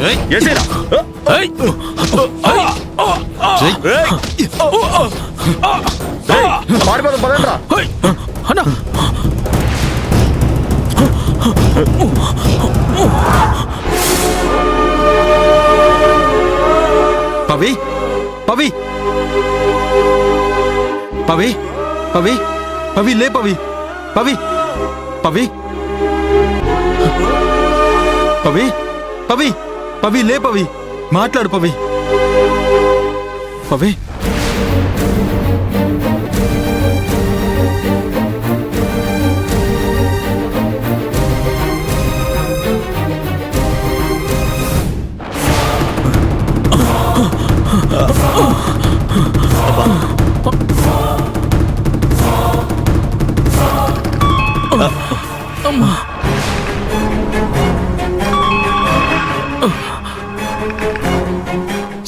పవి పవి పవి పవి పవి లే పవి పవి పవి పవి పవి పవి లే పవి మాట్లాడు పవి పవి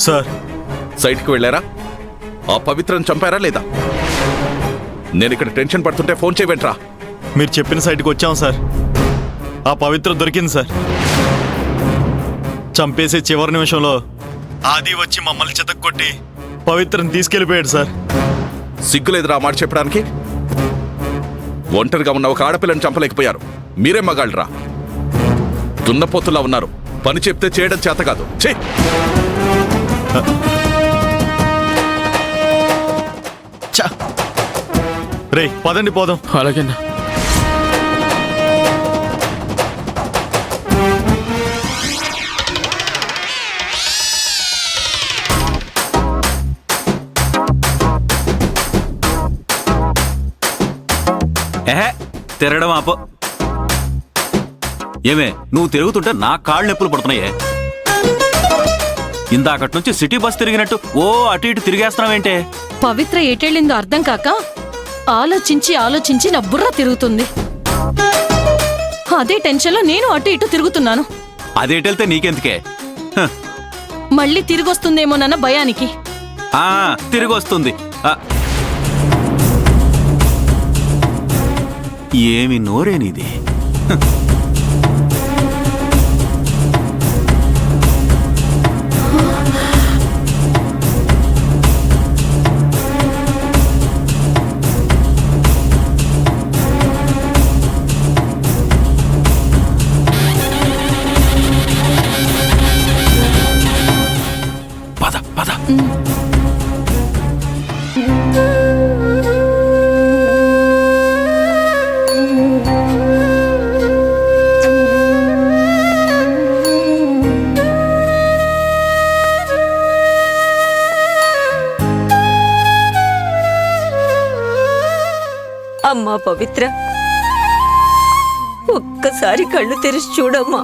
సార్ సైట్కి వెళ్ళారా? ఆ పవిత్రను చంపారా లేదా? నేను ఇక్కడ టెన్షన్ పడుతుంటే ఫోన్ చేయవేంట్రా? మీరు చెప్పిన సైట్కి వచ్చాం సార్. ఆ పవిత్ర దొరికింది సార్. చంపేసే చివరి నిమిషంలో ఆది వచ్చి మమ్మల్ని చితక్కొట్టి పవిత్రను తీసుకెళ్ళిపోయాడు సార్. సిగ్గులేదురా మాట చెప్పడానికి? ఒంటరిగా ఉన్న ఒక ఆడపిల్లని చంపలేకపోయారు. మీరే మగాళ్ళరా? దున్నపోతులా ఉన్నారు. పని చెప్తే చేయడం చేత కాదు. రే పదండి పోదాం. అలాగేనా? తిరగడం ఆపో. ఏమే నువ్వు తిరుగుతుంటే నా కాళ్ళు నొప్పులు పడుతున్నాయే. ఇందాకటి నుంచి సిటీ బస్ తిరిగినట్టు ఓ అటు ఇటు తిరిగేస్తున్నావేంటే? పవిత్ర ఎటెళ్ళిందో అర్థం కాక ఆలోచించి ఆలోచించి నా బుర్ర తిరుగుతుంది. అదే టెన్షన్లో నేను అటు ఇటు తిరుగుతున్నాను. అదేటెళ్తే నీకెందుకే? మళ్ళీ తిరిగొస్తుందేమోనన్న భయానికి. తిరిగొస్తుంది. ఏమి నోరేనిది? పద పద. అమ్మా పవిత్ర, ఒక్కసారి కళ్ళు తెరిచి చూడమ్మా.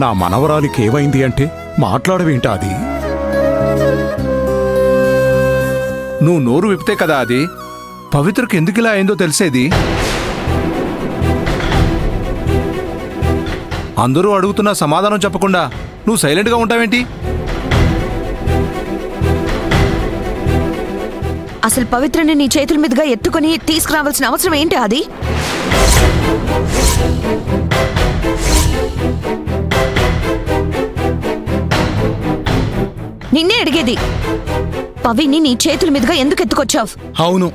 నా మనవరాలికి ఏమైంది అంటే మాట్లాడవేంటా? అది నువ్వు నోరు విప్పితే కదా అది పవిత్రకి ఎందుకిలా అయిందో తెలిసేది. అందరూ అడుగుతున్నా సమాధానం చెప్పకుండా నువ్వు సైలెంట్గా ఉంటావేంటి? అసలు పవిత్రని నీ చేతుల మీదుగా ఎత్తుకొని తీసుకురావాల్సిన అవసరం ఏంటి? అది నిన్నే అడిగేది. పవిని నీ చేతుల మీదుగా ఎందుకు ఎత్తుకొచ్చావు? అవును,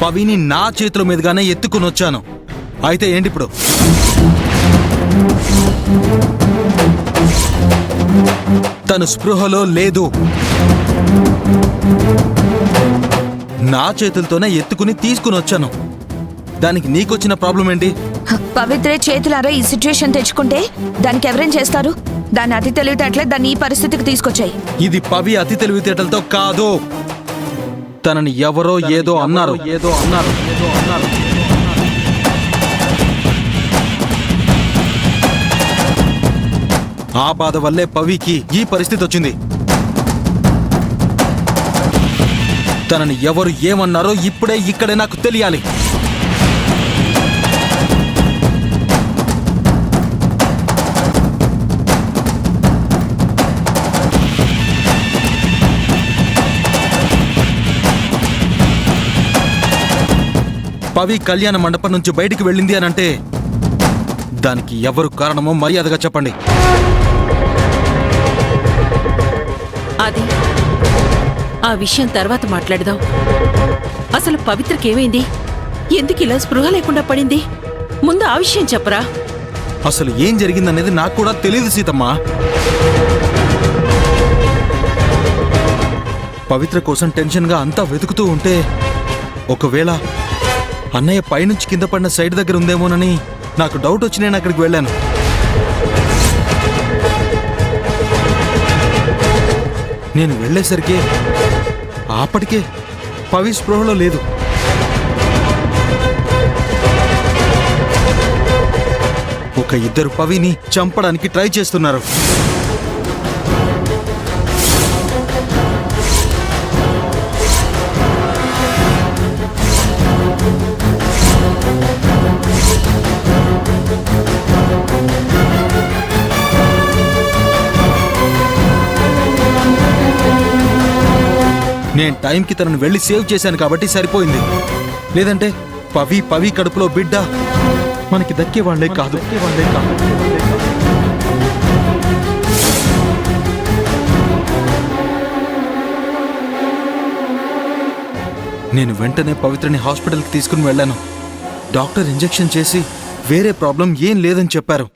పవిని నా చేతుల మీదుగానే ఎత్తుకుని వచ్చాను. అయితే ఏంటి ఇప్పుడు? తను స్పృహలో లేదు. నా చేతులతోనే ఎత్తుకుని తీసుకుని వచ్చాను. దానికి నీకొచ్చిన ప్రాబ్లం ఏంటి? పవిత్రే చేతులారా ఈ సిచ్యుయేషన్ తెచ్చుకుంటే దానికి ఎవరేం చేస్తారు? దాని అతి తెలివితేటలే దాన్ని ఈ పరిస్థితికి తీసుకొచ్చాయి. ఇది పవి అతి తెలివితేటలతో కాదు. తనని ఎవరో ఏదో అన్నారు. ఆ బాధ వల్లే పవికి ఈ పరిస్థితి వచ్చింది. తనని ఎవరు ఏమన్నారో ఇప్పుడే ఇక్కడే నాకు తెలియాలి. పవి కళ్యాణ మండపం నుంచి బయటికి వెళ్ళింది అని అంటే దానికి ఎవరు కారణమో మర్యాదగా చెప్పండి. అది ఆ విషయం తర్వాత మాట్లాడదాం. అసలు పవిత్రకేమైంది? ఎందుకు ఇలా స్పృహ లేకుండా పడింది? ముందు ఆ విషయం చెప్పరా. అసలు ఏం జరిగిందనేది నాకు కూడా తెలియదు సీతమ్మ. పవిత్ర కోసం టెన్షన్గా అంతా వెతుకుతూ ఉంటే ఒకవేళ అన్నయ్య పైనుంచి కింద పడిన సైడ్ దగ్గర ఉందేమోనని నాకు డౌట్ వచ్చి నేను అక్కడికి వెళ్ళాను. నేను వెళ్ళేసరికి అప్పటికే పవి స్పృహలో లేదు. ఒక ఇద్దరు పవిని చంపడానికి ట్రై చేస్తున్నారు. నేను టైంకి తనను వెళ్ళి సేవ్ చేశాను కాబట్టి సరిపోయింది. లేదంటే పవి కడుపులో బిడ్డ మనకి దక్కేవాళ్లే కాదు. నేను వెంటనే పవిత్రని హాస్పిటల్కి తీసుకుని వెళ్ళాను. డాక్టర్ ఇంజెక్షన్ చేసి వేరే ప్రాబ్లం ఏం లేదని చెప్పారు.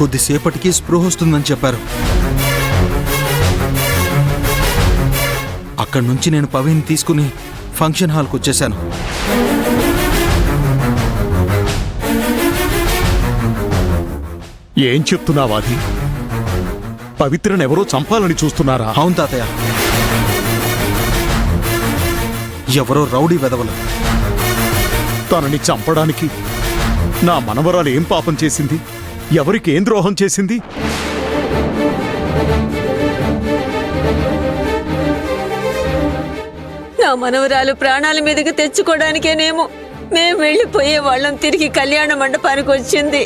కొద్దిసేపటికి స్పృహ వస్తుందని చెప్పారు. అక్కడి నుంచి నేను పవిని తీసుకుని ఫంక్షన్ హాల్కి వచ్చేశాను. ఏం చెప్తున్నావాది? పవిత్రనెవరో చంపాలని చూస్తున్నారా? అవును తాతయ్య, ఎవరో రౌడీ వెధవలు. తనని చంపడానికి నా మనవరాలు ఏం పాపం చేసింది? ఎవరికి ఏం ద్రోహం చేసింది? నా మనవరాలు ప్రాణాల మీదకి తెచ్చుకోవడానికేనేమో మేం వెళ్ళిపోయే వాళ్ళం తిరిగి కళ్యాణ మండపానికి వచ్చింది.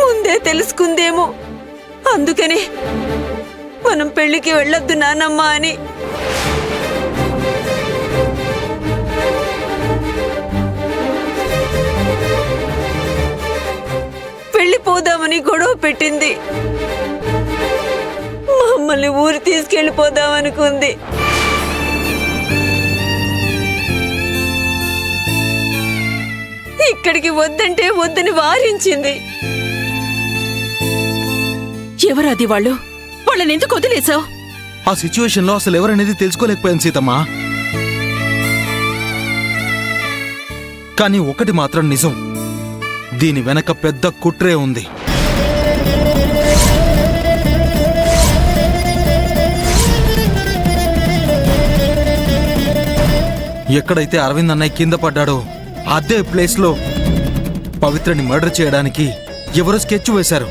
ముందే తెలుసుకుందేమో, అందుకనే మనం పెళ్లికి వెళ్ళొద్దు నానమ్మ అని. వెళ్ళిపోదామని గొడవ పెట్టింది. మమ్మల్ని ఊరు తీసుకెళ్ళిపోదామనుకుంది. ఇక్కడికి వద్దంటే వద్దని వారించింది. ఎవరు అది వాళ్ళు? వాళ్ళని ఎందుకు వదిలేసావు? ఆ సిచ్యువేషన్లో అసలు ఎవరనేది తెలుసుకోలేకపోయాను సీతమ్మ. కానీ ఒకటి మాత్రం నిజం, దీని వెనక పెద్ద కుట్రే ఉంది. ఎక్కడైతే అరవింద్ అన్నయ్య కింద పడ్డాడో అదే ప్లేస్లో పవిత్రని మర్డర్ చేయడానికి ఎవరో స్కెచ్ వేశారు.